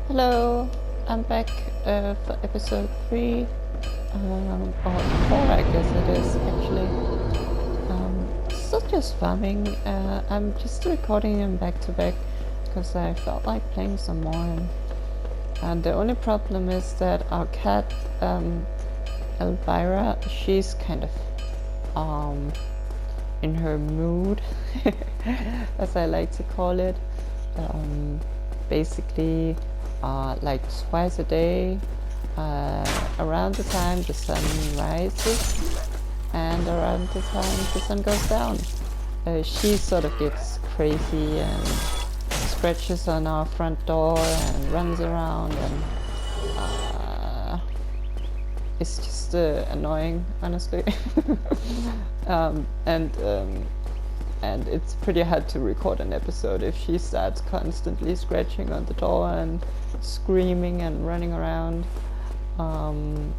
Hello, I'm back for episode 3, or 4 I guess it is actually. Still just farming. I'm just recording them back to back because I felt like playing some more. And the only problem is that our cat, Elvira, she's kind of in her mood, as I like to call it. Basically, like twice a day, around the time the sun rises and around the time the sun goes down. She sort of gets crazy and scratches on our front door and runs around, and it's just annoying, honestly. And it's pretty hard to record an episode if she starts constantly scratching on the door and screaming and running around. And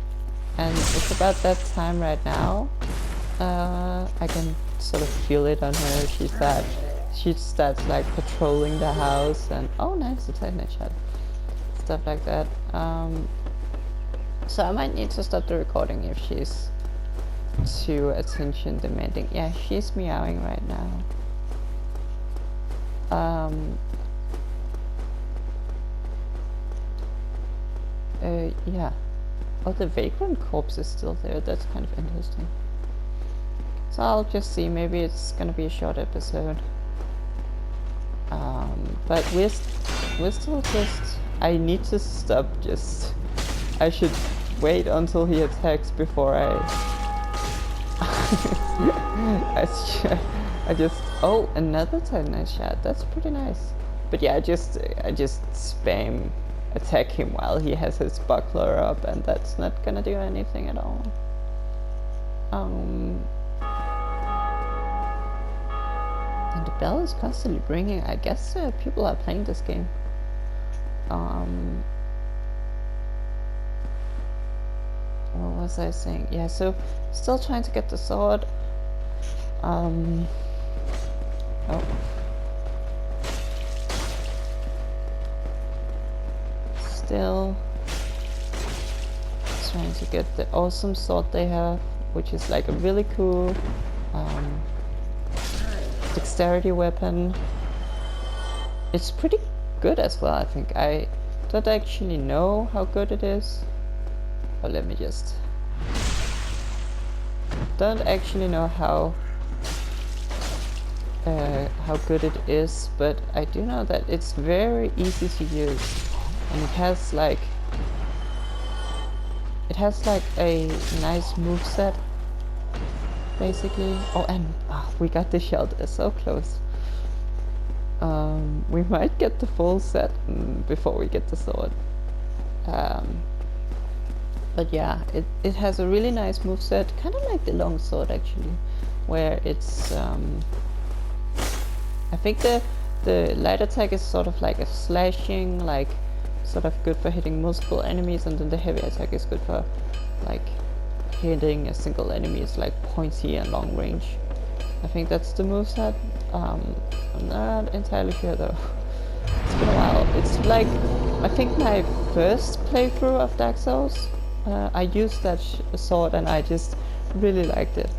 it's about that time right now. I can sort of feel it on her. She starts like patrolling the house and oh nice, a tight shot. Stuff like that. So I might need to stop the recording if she's too attention demanding. Yeah, she's meowing right now. Yeah. Oh, the vagrant corpse is still there. That's kind of interesting. So I'll just see. Maybe it's gonna be a short episode. But we're still just. I need to stop. I should wait until he attacks before I just oh, another 10 shot. That's pretty nice. But yeah, I just spam attack him while he has his buckler up, and that's not gonna do anything at all. And the bell is constantly ringing. I guess people are playing this game. What was I saying? Yeah, so still trying to get the sword. Oh. Still trying to get the awesome sword they have, which is like a really cool dexterity weapon. It's pretty good as well, I think. I don't actually know how good it is. Oh, let me just... Don't actually know how good it is, but I do know that it's very easy to use, and it has like a nice moveset, basically. Oh, and we got the shelter so close. We might get the full set before we get the sword. But yeah, it has a really nice moveset, kind of like the longsword actually, where it's I think the light attack is sort of like a slashing, like sort of good for hitting multiple enemies, and then the heavy attack is good for like hitting a single enemy. It's like pointy and long range. I think that's the moveset. I'm not entirely sure though. It's been a while. It's like, I think my first playthrough of Dark Souls, I used that sword and I just really liked it.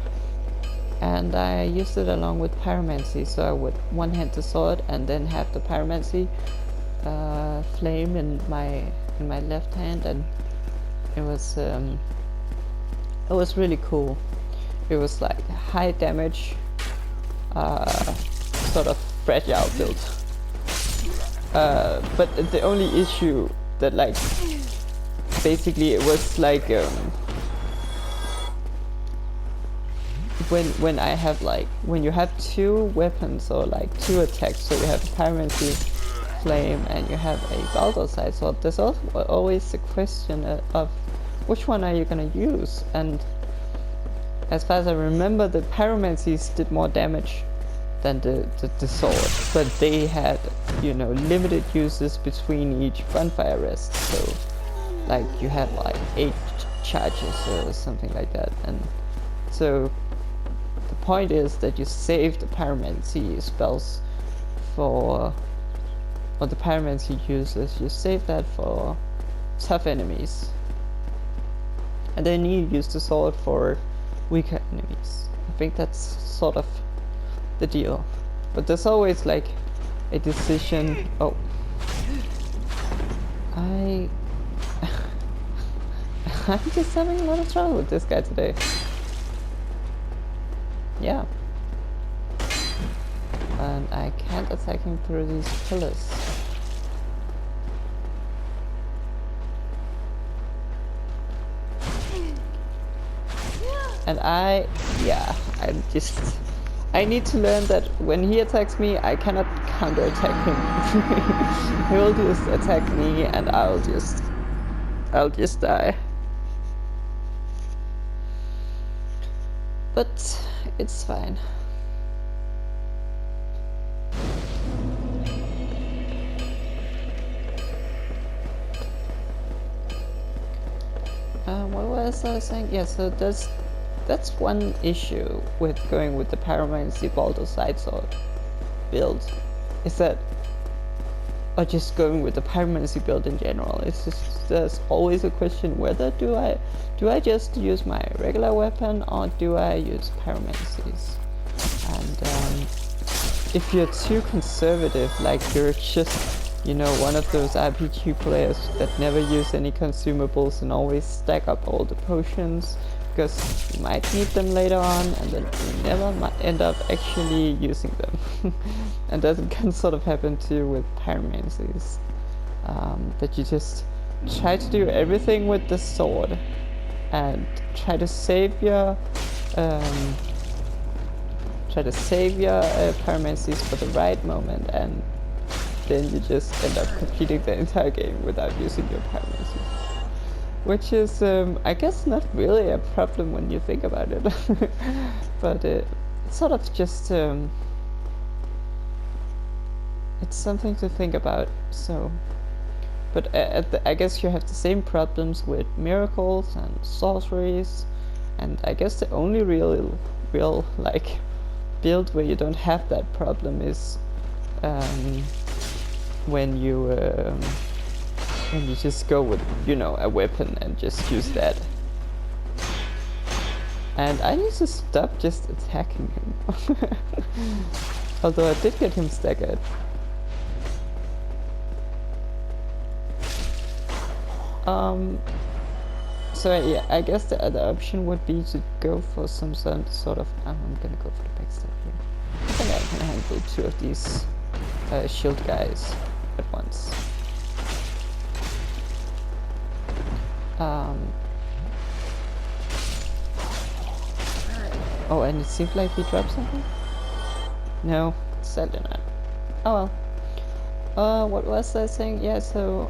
And I used it along with pyromancy, so I would one-hand the sword and then have the pyromancy flame in my left hand, and it was really cool. It was like high damage, sort of fragile build. But the only issue that like basically it was like when I have like when you have two weapons or like two attacks, so you have a pyromancy flame and you have a Baldur's side sword, there's also always the question of which one are you gonna use. And as far as I remember, the pyromancies did more damage than the sword, but they had, you know, limited uses between each bonfire rest, so like you had like 8 charges or something like that. And so the point is that you save the pyromancy spells for or the pyromancy uses, you save that for tough enemies. And then you use the sword for weaker enemies. I think that's sort of the deal. But there's always like a decision. Oh. I'm just having a lot of trouble with this guy today. Yeah. And I can't attack him through these pillars. And I need to learn that when he attacks me, I cannot counter-attack him. He will just attack me and I'll just die. But it's fine. What was I saying? Yeah, so that's one issue with going with the Pyromancy Baldur Side Sword build, is that, or just going with the Pyromancy build in general, it's just, there's always a question whether do I just use my regular weapon or do I use Pyromancies? And if you're too conservative, like you're just, you know, one of those RPG players that never use any consumables and always stack up all the potions, because you might need them later on and then you never might end up actually using them. And that can sort of happen too with pyromancies. That you just try to do everything with the sword and try to save your pyromancies for the right moment, and then you just end up completing the entire game without using your pyromancies. Which is, I guess, not really a problem when you think about it. But it's sort of just, it's something to think about, so. But I guess you have the same problems with miracles and sorceries, and I guess the only real like build where you don't have that problem is when you just go with, you know, a weapon and just use that. And I need to stop just attacking him. Although I did get him staggered. So yeah, I guess the other option would be to go for some sort of, I'm gonna go for the backstab here. I think I can handle two of these shield guys at once. Oh, and it seemed like he dropped something? No, sadly not. Oh well. What was I saying? Yeah, so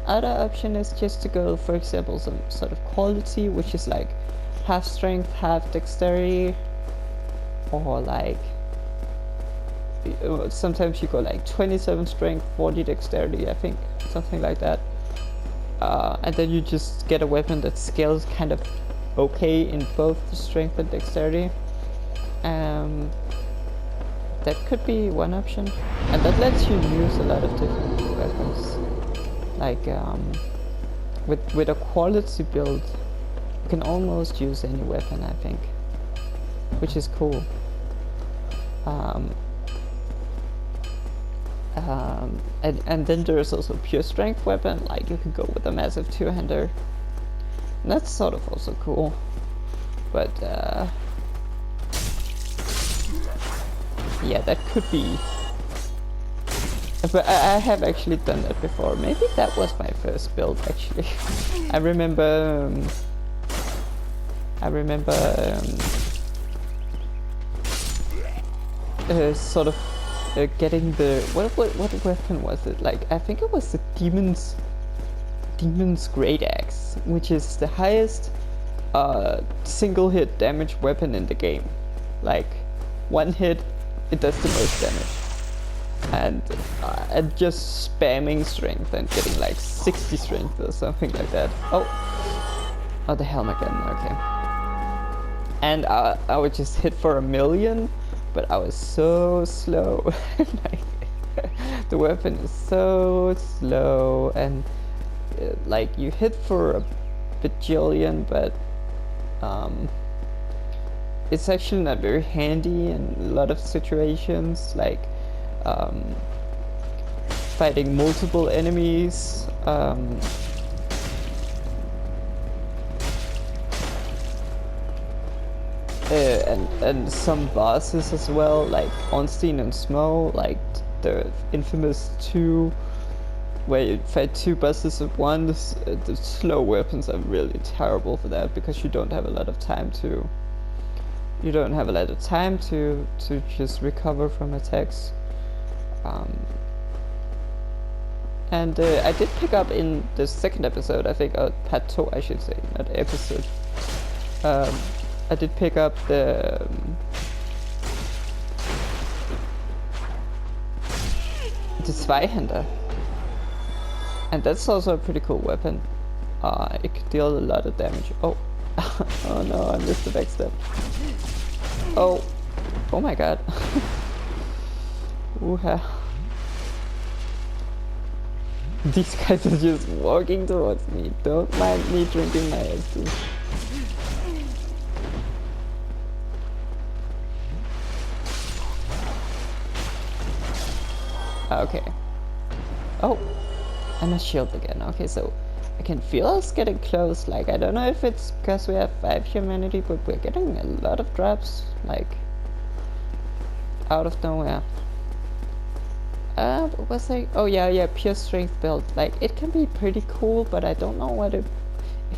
other option is just to go, for example, some sort of quality, which is like half strength, half dexterity, or like sometimes you go like 27 strength, 40 dexterity, I think, something like that. And then you just get a weapon that scales kind of okay in both the strength and dexterity. That could be one option, and that lets you use a lot of different weapons. Like with a quality build, you can almost use any weapon, I think, which is cool. And then there's also pure strength weapon, like you can go with a massive two-hander. And that's sort of also cool. But yeah, that could be. But I have actually done that before. Maybe that was my first build actually. I remember sort of getting the what weapon was it? Like, I think it was the demon's great axe, which is the highest single hit damage weapon in the game. Like, one hit, it does the most damage. And just spamming strength and getting like 60 strength or something like that. Oh, the helm again. Okay. And I would just hit for 1,000,000, but I was so slow. Like, the weapon is so slow, and like you hit for a bajillion, but it's actually not very handy in a lot of situations, like fighting multiple enemies. And some bosses as well, like Ornstein and Smo, like the infamous 2, where you fight 2 bosses at once. The slow weapons are really terrible for that, because you don't have a lot of time to just recover from attacks. And I did pick up in the second episode, I think, part 2 I should say, not episode. I did pick up the Zweihänder, and that's also a pretty cool weapon. It could deal a lot of damage. Oh, oh no, I missed the backstep. Oh my god. Ooh-ha. These guys are just walking towards me. Don't mind me drinking my ice cream. Okay. Oh, and a shield again. Okay, so I can feel us getting close. Like, I don't know if it's because we have 5 humanity, but we're getting a lot of drops, like, out of nowhere. What was I? Oh yeah, pure strength build. Like, it can be pretty cool, but I don't know what if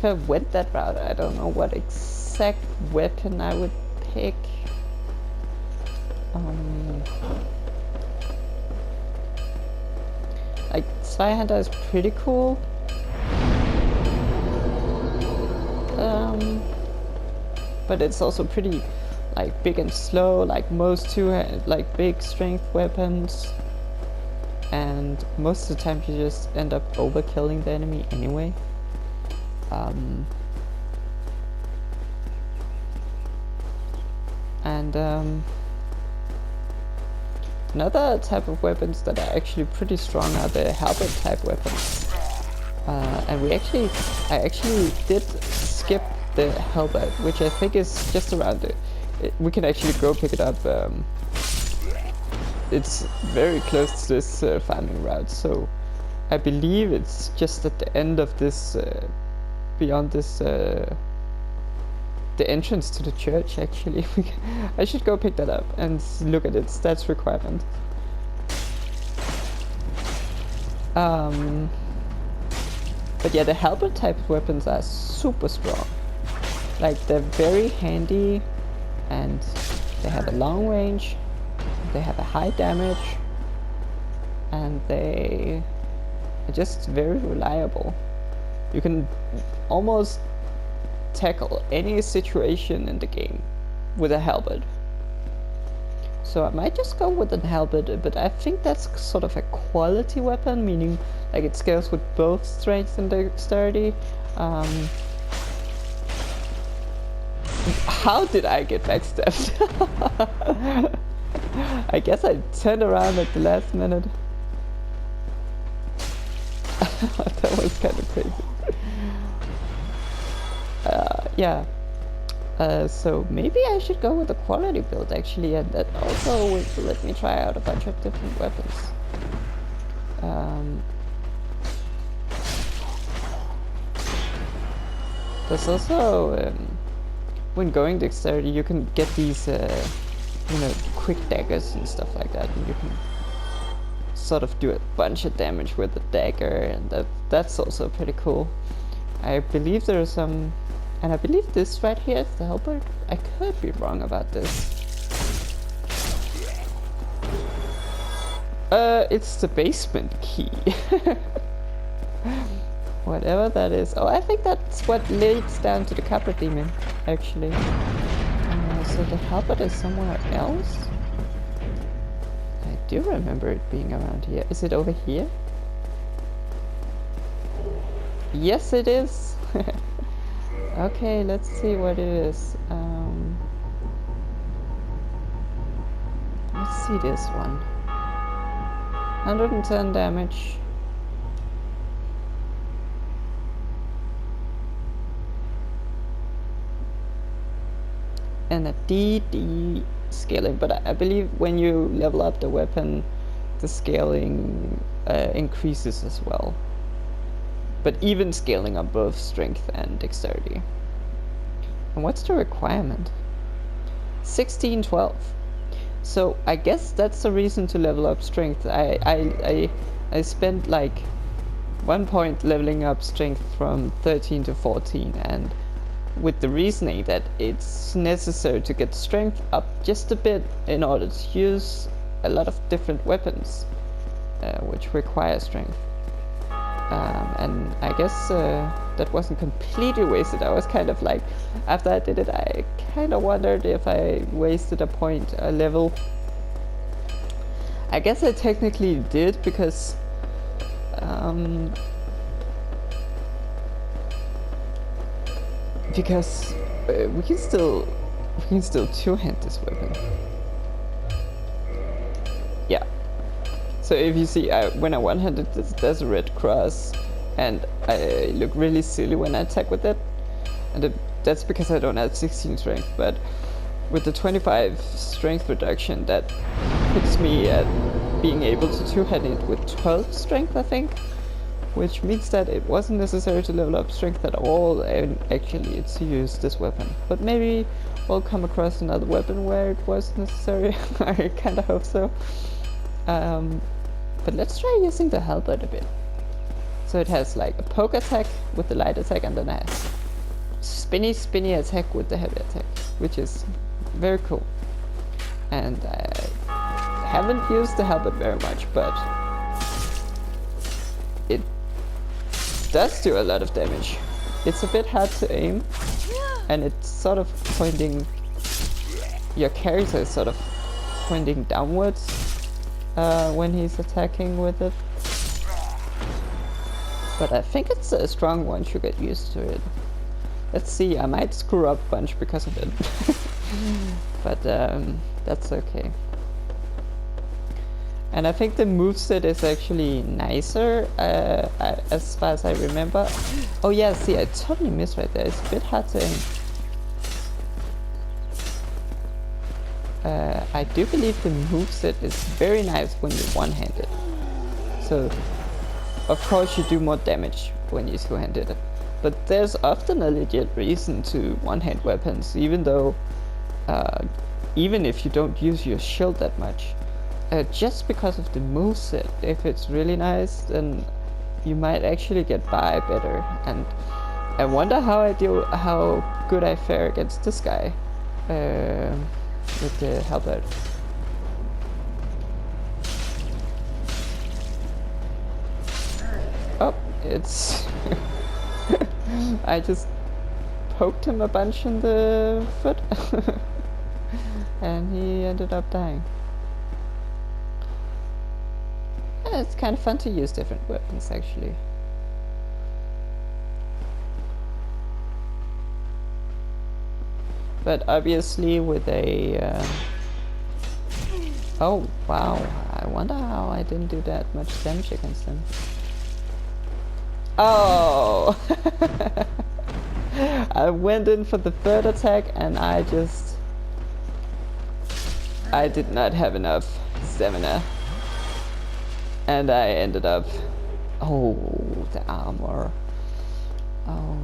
I went that route, I don't know what exact weapon I would pick. Like, Zweihänder is pretty cool. But it's also pretty, like, big and slow, like most 2 like big strength weapons. And most of the time you just end up overkilling the enemy anyway. Another type of weapons that are actually pretty strong are the halberd type weapons. And I actually did skip the halberd, which I think is just around we can actually go pick it up. It's very close to this farming route, so I believe it's just at the end of this, beyond this, the entrance to the church, actually. I should go pick that up and look at its stats requirement. But yeah, the halberd type weapons are super strong. Like, they're very handy, and they have a long range, they have a high damage, and they are just very reliable. You can almost tackle any situation in the game with a halberd. So I might just go with a halberd, but I think that's sort of a quality weapon, meaning like it scales with both strength and dexterity. How did I get backstabbed? I guess I turned around at the last minute. That was kind of crazy. Yeah. So maybe I should go with a quality build, actually, and that also will let me try out a bunch of different weapons. There's also, when going dexterity, you can get these, quick daggers and stuff like that, and you can sort of do a bunch of damage with the dagger, and that's also pretty cool. I believe there are some, and I believe this right here is the halberd. I could be wrong about this. It's the basement key. Whatever that is. Oh, I think that's what leads down to the copper demon, actually. So the halberd is somewhere else? I do remember it being around here. Is it over here? Yes, it is. Okay, let's see what it is. Let's see this one. 110 damage. And a DD scaling, but I believe when you level up the weapon, the scaling increases as well. But even scaling on both strength and dexterity. And what's the requirement? 1612. So I guess that's the reason to level up strength. I spent like 1 point leveling up strength from 13 to 14, and with the reasoning that it's necessary to get strength up just a bit in order to use a lot of different weapons, which require strength. And I guess that wasn't completely wasted. I was kind of like, after I did it, I kind of wondered if I wasted a point, a level. I guess I technically did, because we can still two-hand this weapon. Yeah. So if you see, when I one-handed this, there's a red cross, and I look really silly when I attack with it. And that's because I don't have 16 strength, but with the 25 strength reduction, that puts me at being able to two-hand it with 12 strength, I think. Which means that it wasn't necessary to level up strength at all, and actually to use this weapon. But maybe we'll come across another weapon where it was necessary. I kinda hope so. But let's try using the halberd a bit. So it has like a poke attack with the light attack, and then a spinny attack with the heavy attack, which is very cool. And I haven't used the halberd very much, but it does do a lot of damage. It's a bit hard to aim, and it's sort of pointing, your character is sort of pointing downwards when he's attacking with it. But I think it's a strong once you get used to it. Let's see, I might screw up a bunch because of it. But that's okay. And I think the moveset is actually nicer, as far as I remember. Oh yeah, see, I totally missed right there. It's a bit hard to aim. I do believe the moveset is very nice when you're one-handed. So, of course you do more damage when you're two-handed. But there's often a legit reason to one-hand weapons, even though, even if you don't use your shield that much. Just because of the moveset. If it's really nice, then you might actually get by better. And I wonder how good I fare against this guy with the halberd. Oh, it's I just poked him a bunch in the foot and he ended up dying. Yeah, it's kind of fun to use different weapons, actually. But obviously with a oh wow, I wonder how I didn't do that much damage against him. Oh! I went in for the third attack and I did not have enough stamina. And I ended up... Oh, the armor. Oh,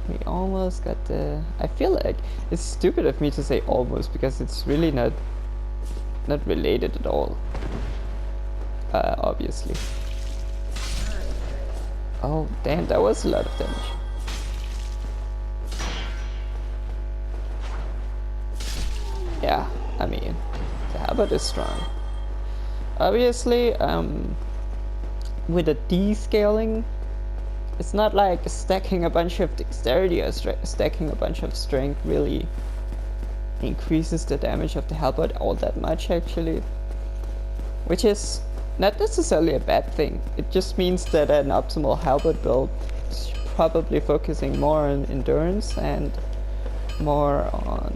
we almost got the... I feel like it's stupid of me to say almost, because it's really not related at all. Obviously. Oh, damn, that was a lot of damage. Yeah, I mean, the halberd is strong. Obviously, with a descaling, it's not like stacking a bunch of dexterity or stacking a bunch of strength really increases the damage of the halberd all that much, actually. Which is not necessarily a bad thing. It just means that an optimal halberd build is probably focusing more on endurance and more on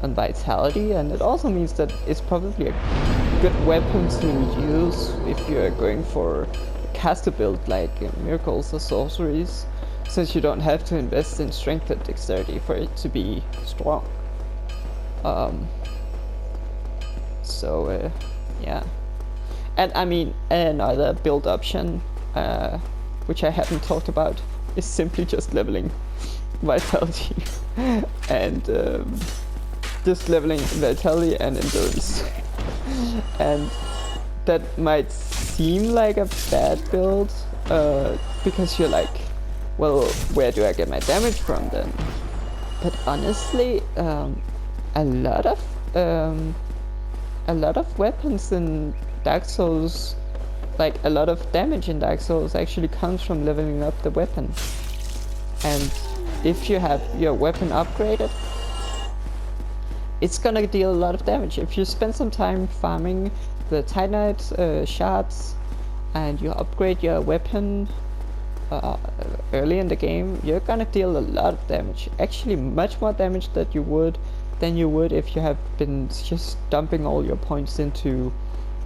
vitality, and it also means that it's probably a good weapon to use if you're going for caster build like miracles or sorceries, since you don't have to invest in strength and dexterity for it to be strong. Yeah. And I mean, another build option, which I haven't talked about, is simply just leveling vitality and just leveling vitality and endurance. And that might seem like a bad build, because you're like, well, where do I get my damage from then? But honestly, a lot of weapons in Dark Souls, like a lot of damage in Dark Souls actually comes from leveling up the weapon. And if you have your weapon upgraded, it's gonna deal a lot of damage. If you spend some time farming the Titanite shards and you upgrade your weapon early in the game, you're gonna deal a lot of damage. Actually, much more damage than you would if you have been just dumping all your points into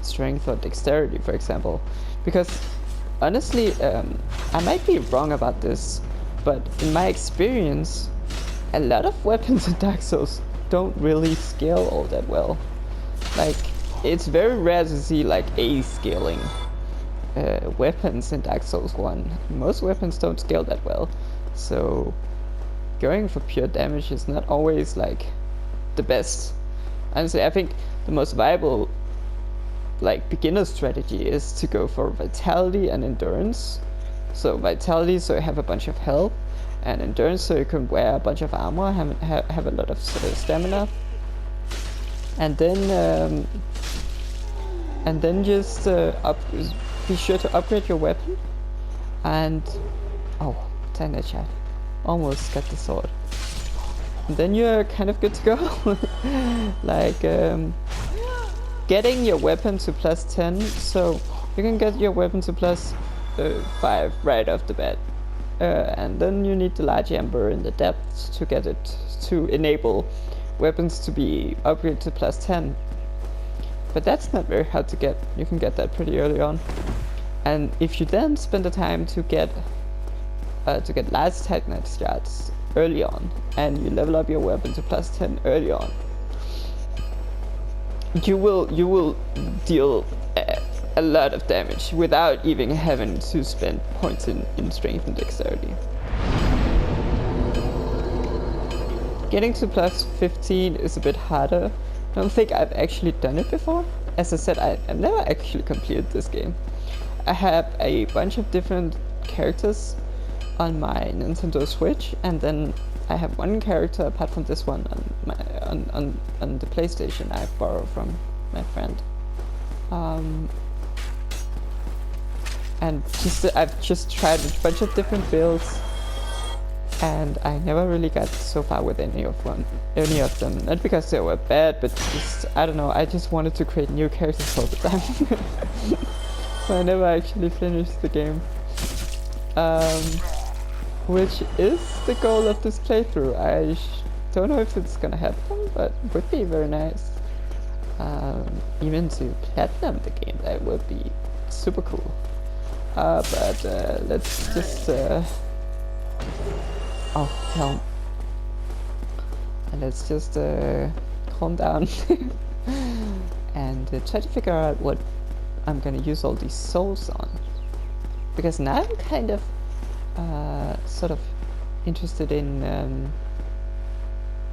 strength or dexterity, for example. Because honestly, I might be wrong about this, but in my experience, a lot of weapons in Dark Souls don't really scale all that well. Like, it's very rare to see like A scaling weapons in Dark Souls 1. Most weapons don't scale that well, so going for pure damage is not always like the best. Honestly, I think the most viable like beginner strategy is to go for vitality and endurance. So vitality, so you have a bunch of health, and endurance, so you can wear a bunch of armor, have a lot of stamina, and then just be sure to upgrade your weapon. And oh, dang it, chat! Almost got the sword. And then you're kind of good to go. Like getting your weapon to +10, so you can get your weapon to +5 right off the bat. And then you need the large ember in the depths to get it to enable weapons to be upgraded to +10. But that's not very hard to get. You can get that pretty early on. And if you then spend the time to get large Titanite shards early on, and you level up your weapon to +10 early on, you will deal a lot of damage without even having to spend points in strength and dexterity. Getting to +15 is a bit harder. I don't think I've actually done it before. As I said, I've never actually completed this game. I have a bunch of different characters on my Nintendo Switch, and then I have one character apart from this one on the PlayStation I borrowed from my friend. And I've just tried a bunch of different builds, and I never really got so far with any of them. Not because they were bad, but just, I don't know, I just wanted to create new characters all the time. So I never actually finished the game. Which is the goal of this playthrough. I don't know if it's gonna happen, but it would be very nice. Even to platinum the game, that would be super cool. But let's just oh hell, and let's just calm down and try to figure out what I'm gonna use all these souls on, because now I'm kind of sort of interested in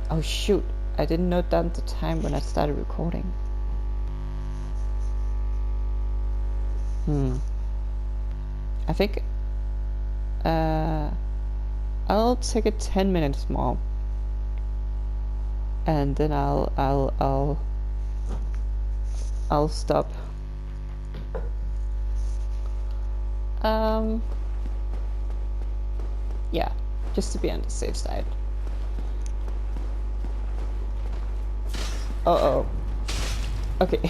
oh shoot, I didn't note down the time when I started recording. I think I'll take it 10 minutes more, and then I'll stop. Yeah, just to be on the safe side. Uh-oh. Okay.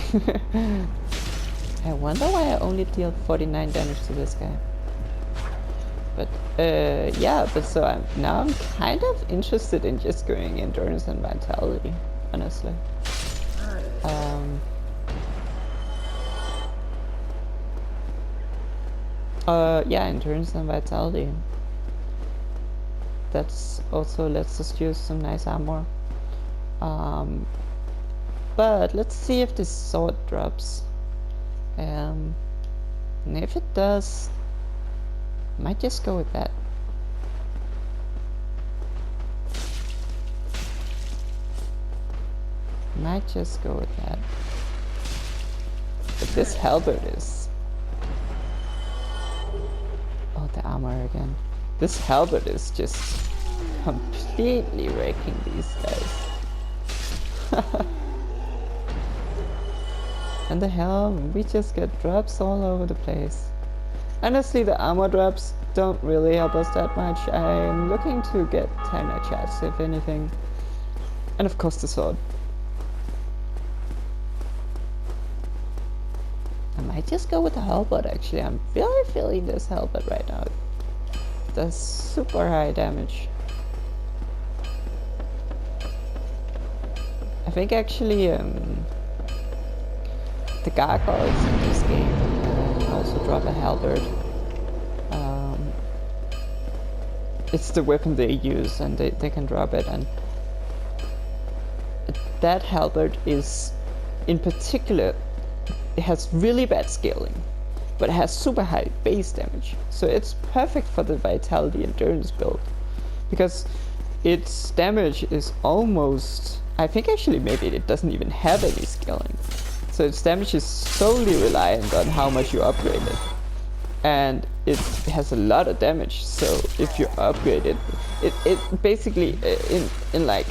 I wonder why I only deal 49 damage to this guy. But, yeah, but so now I'm kind of interested in just going endurance and vitality, honestly. Yeah, endurance and vitality. That's also lets us use some nice armor. But let's see if this sword drops. And if it does, might just go with that. Might just go with that. But this halberd is... Oh, the armor again. This halberd is just completely wrecking these guys. And the helm, we just get drops all over the place. Honestly, the armor drops don't really help us that much. I'm looking to get Tiny Chats, if anything. And of course the sword. I might just go with the halberd actually. I'm really feeling this halberd right now. It does super high damage. I think actually the gargoyles in this game also drop a halberd. It's the weapon they use and they can drop it, and that halberd is in particular, it has really bad scaling, but it has super high base damage, so it's perfect for the vitality endurance build because its damage is almost, I think actually maybe it doesn't even have any scaling, so its damage is solely reliant on how much you upgrade it, and it has a lot of damage. So if you upgrade it, it basically in like,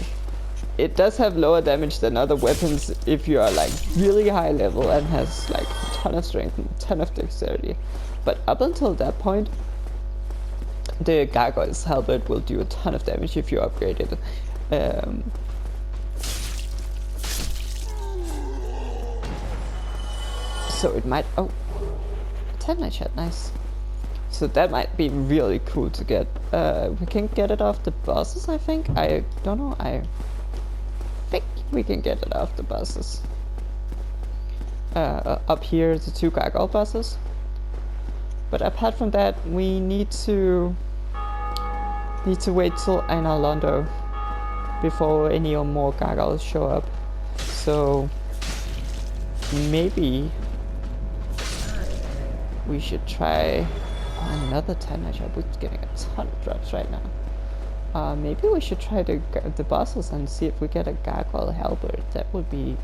it does have lower damage than other weapons if you are like really high level and has like a ton of strength and a ton of dexterity. But up until that point, the gargoyle's halberd will do a ton of damage if you upgrade it. So it might, oh, 10 chat, nice. So that might be really cool to get. We can get it off the bosses, I think. I don't know, I think we can get it off the bosses. Up here, the 2 gargoyle bosses. But apart from that, we need to wait till Einar Londo before any or more gargoyles show up. So maybe we should try another 10 shot. We're getting a ton of drops right now. Maybe we should try the bosses and see if we get a gargoyle halberd. That would be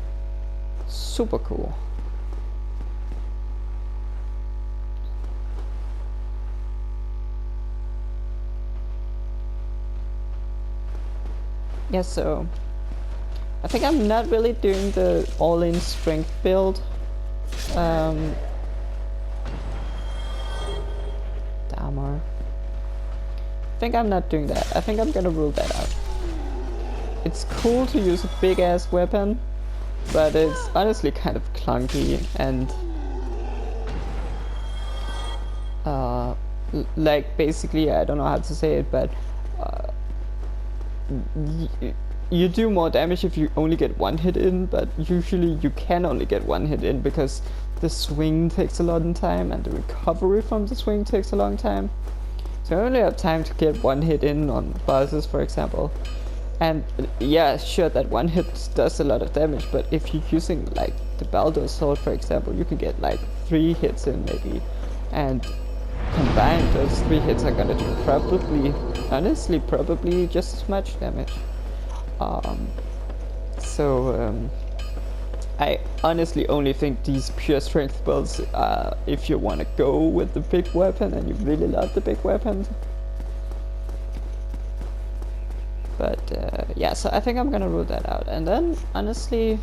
super cool. Yeah, so I think I'm not really doing the all-in strength build. The armor. I think I'm not doing that. I think I'm gonna rule that out. It's cool to use a big ass weapon, but it's honestly kind of clunky and like basically, I don't know how to say it, but you do more damage if you only get one hit in, but usually you can only get one hit in because the swing takes a long time and the recovery from the swing takes a long time. So I only have time to get one hit in on bosses, for example. And yeah, sure, that one hit does a lot of damage, but if you're using like the Baldur sword, for example, you can get like 3 hits in maybe, and combined those 3 hits are gonna do probably, honestly, probably just as much damage. I honestly only think these pure strength builds are if you want to go with the big weapon and you really love the big weapon. But yeah, so I think I'm gonna rule that out. And then honestly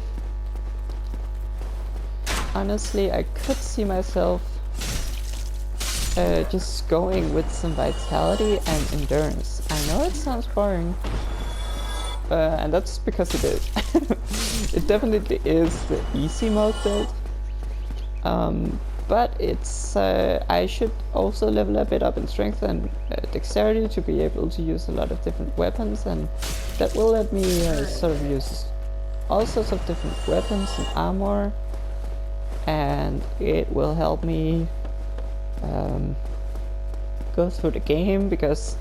I could see myself just going with some vitality and endurance. I know it sounds boring, and that's because it is. It definitely is the easy mode build, but it's I should also level a bit up in strength and dexterity to be able to use a lot of different weapons, and that will let me sort of use all sorts of different weapons and armor, and it will help me go through the game, because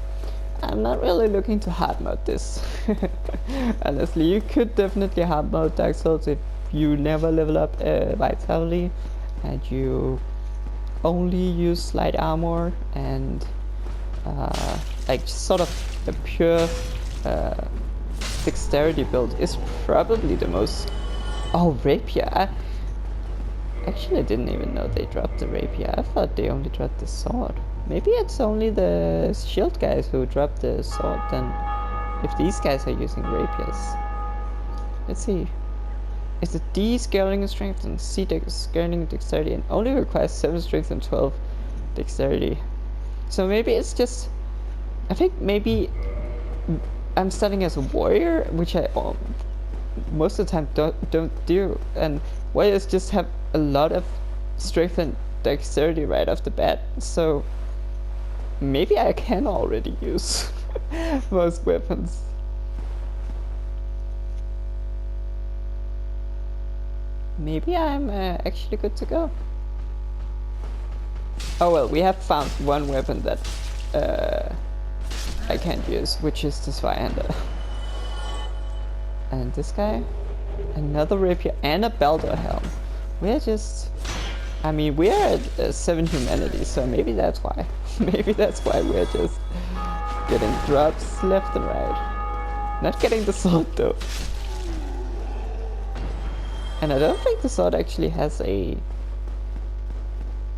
I'm not really looking to hard mode this. Honestly, you could definitely hard mode Dark Souls if you never level up Vitality and you only use light armor and like sort of a pure dexterity build is probably the most... Oh, rapier. Actually, I didn't even know they dropped the rapier. I thought they only dropped the sword. Maybe it's only the shield guys who dropped the sword then, if these guys are using rapiers. Let's see. It's a D scaling strength and C scaling dexterity, and only requires 7 strength and 12 dexterity. So maybe it's just... I think maybe I'm starting as a warrior, which I most of the time don't do, and warriors just have a lot of strength and dexterity right off the bat, so maybe I can already use most weapons. Maybe I'm actually good to go. Oh well, we have found one weapon that I can't use, which is the Zweihander. And this guy, another rapier and a Baldur helm. We're just... I mean, we're at 7 humanity, so maybe that's why. Maybe that's why we're just getting drops left and right. Not getting the sword though. And I don't think the sword actually has a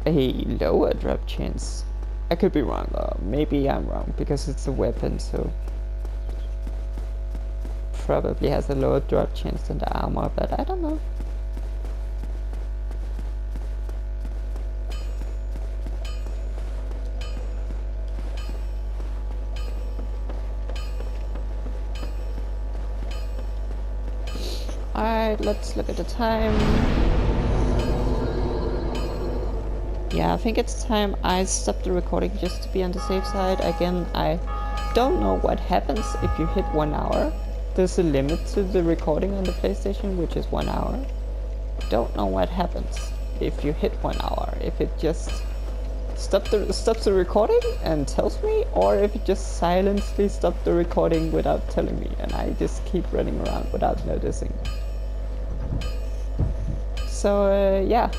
lower drop chance. I could be wrong though. Maybe I'm wrong because it's a weapon, so probably has a lower drop chance than the armor, but I don't know. Alright, let's look at the time. Yeah, I think it's time I stop the recording just to be on the safe side. Again, I don't know what happens if you hit 1 hour. There's a limit to the recording on the PlayStation, which is 1 hour. Don't know what happens if you hit 1 hour. If it just stops the recording and tells me, or if it just silently stops the recording without telling me, and I just keep running around without noticing. So yeah.